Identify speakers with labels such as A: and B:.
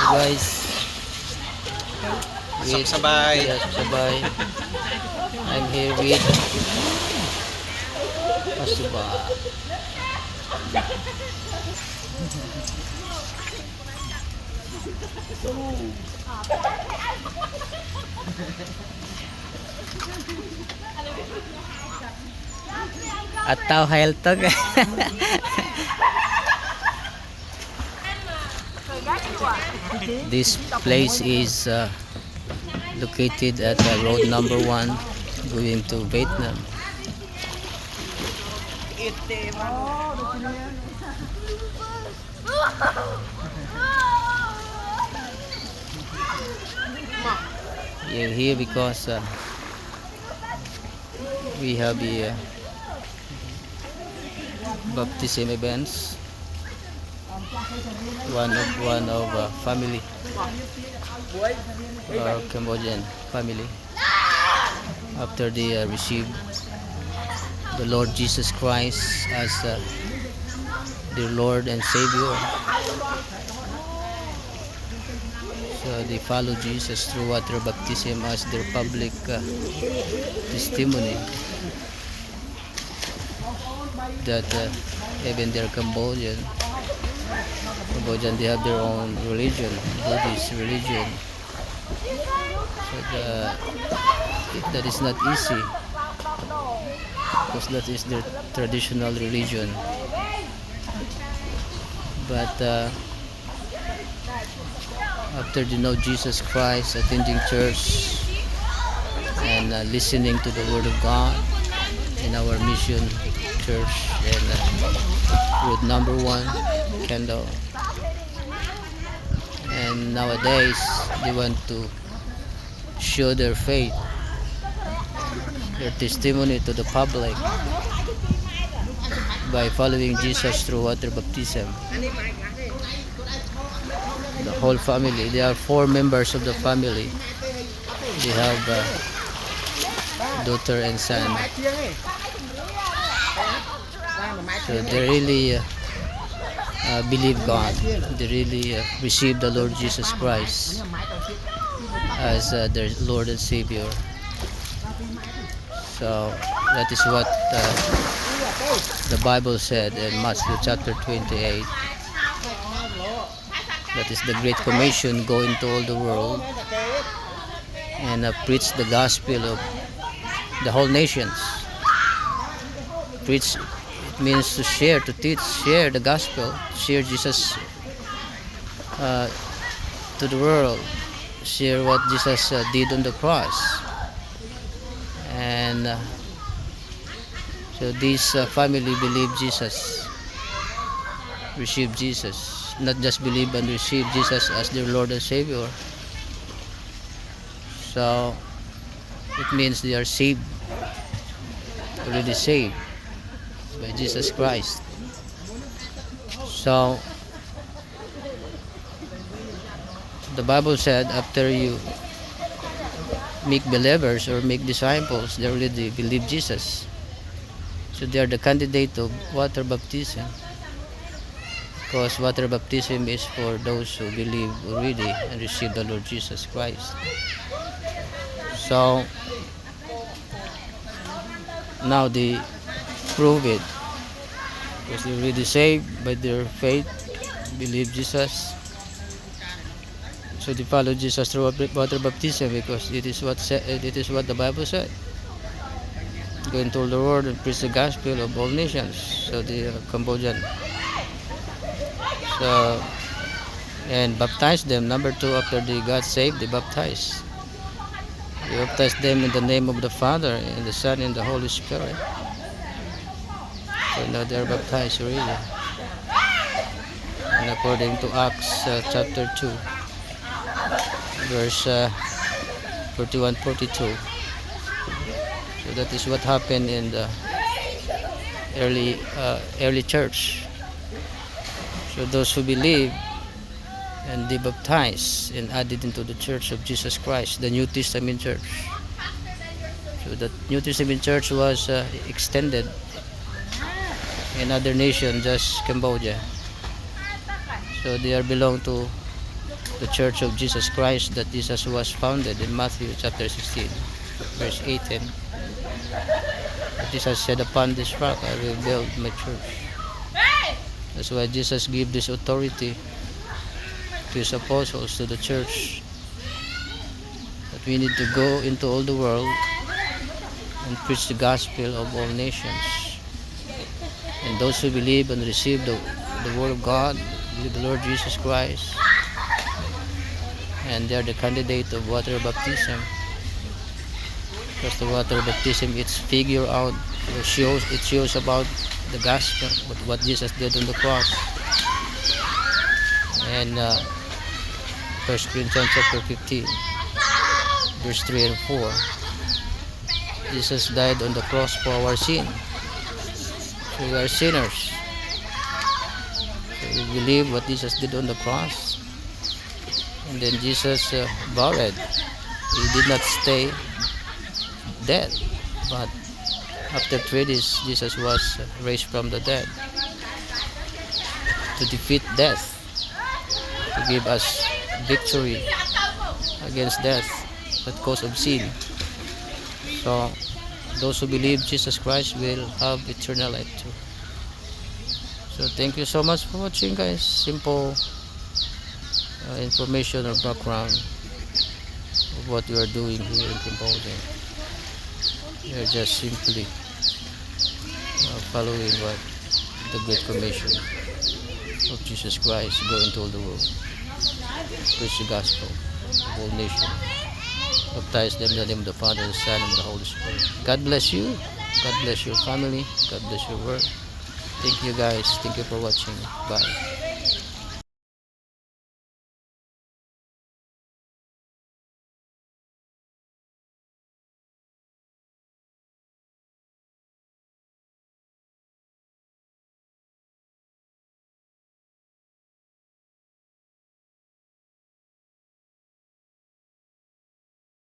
A: guys? With
B: Sabay.
A: Kuya Sabay. I'm here with Asuba. Ataw Hailtog. This place is located at road number 1 going to Vietnam. You're here because we have the baptism events. One of family, Cambodian family, after they received the Lord Jesus Christ as their Lord and Savior. So they follow Jesus through water baptism as their public testimony that even their Cambodian, they have their own religion, Buddhist religion. So that is not easy because that is their traditional religion. But after they know Jesus Christ, attending church and listening to the Word of God in our mission church and road number 1, Kendall. And nowadays they want to show their faith, their testimony to the public by following Jesus through water baptism. The whole family, there are 4 members of the family. They have daughter and son. So they really believe God. They really receive the Lord Jesus Christ as their Lord and Savior. So that is what the Bible said in Matthew chapter 28. That is the Great Commission, go into all the world and preach the gospel of the whole nations. Preach, it means to share, to teach, share the gospel, share Jesus to the world, share what Jesus did on the cross. And so this family believe Jesus, receive Jesus, not just believe and receive Jesus as their Lord and Savior. So it means they are saved, already saved by Jesus Christ. So the Bible said after you make believers or make disciples, they already believe Jesus. So they are the candidate of water baptism, because water baptism is for those who believe already and receive the Lord Jesus Christ. So now they prove it because they already saved by their faith, believe Jesus. So they follow Jesus through water baptism because it is what the Bible said. Go into all the world and preach the gospel of all nations. So the Cambodian. So and baptize them. Number 2, after they got saved, they baptize. They baptize them in the name of the Father and the Son and the Holy Spirit. So now they are baptized already. And according to Acts chapter 2, verse 41-42. So that is what happened in the early church. So those who believe and they baptized and added into the church of Jesus Christ, the New Testament church. So the New Testament church was extended in other nations, just Cambodia. So they are belong to the Church of Jesus Christ that Jesus was founded in Matthew chapter 16, verse 18. Jesus said, upon this rock I will build my church. That's why Jesus gave this authority to his apostles, to the church, that we need to go into all the world and preach the gospel of all nations. And those who believe and receive the word of God, believe the Lord Jesus Christ, and they are the candidate of water baptism. Because the water baptism, it's figure out, it shows about the gospel, what Jesus did on the cross. And 1 Corinthians chapter 15, verse 3 and 4. Jesus died on the cross for our sin. So we are sinners. So we believe what Jesus did on the cross. And then Jesus buried. He did not stay dead, but after 3 days Jesus was raised from the dead to defeat death, to give us victory against death, that cause of sin. So those who believe Jesus Christ will have eternal life too. So thank you so much for watching, guys. Simple information or background of what we are doing here in Cambodia. We are just simply following what the Great Commission of Jesus Christ, go into all the world, preach the gospel of all nations, baptize them in the name of the Father, the Son, and the Holy Spirit. God bless you. God bless your family. God bless your work. Thank you, guys. Thank you for watching. Bye.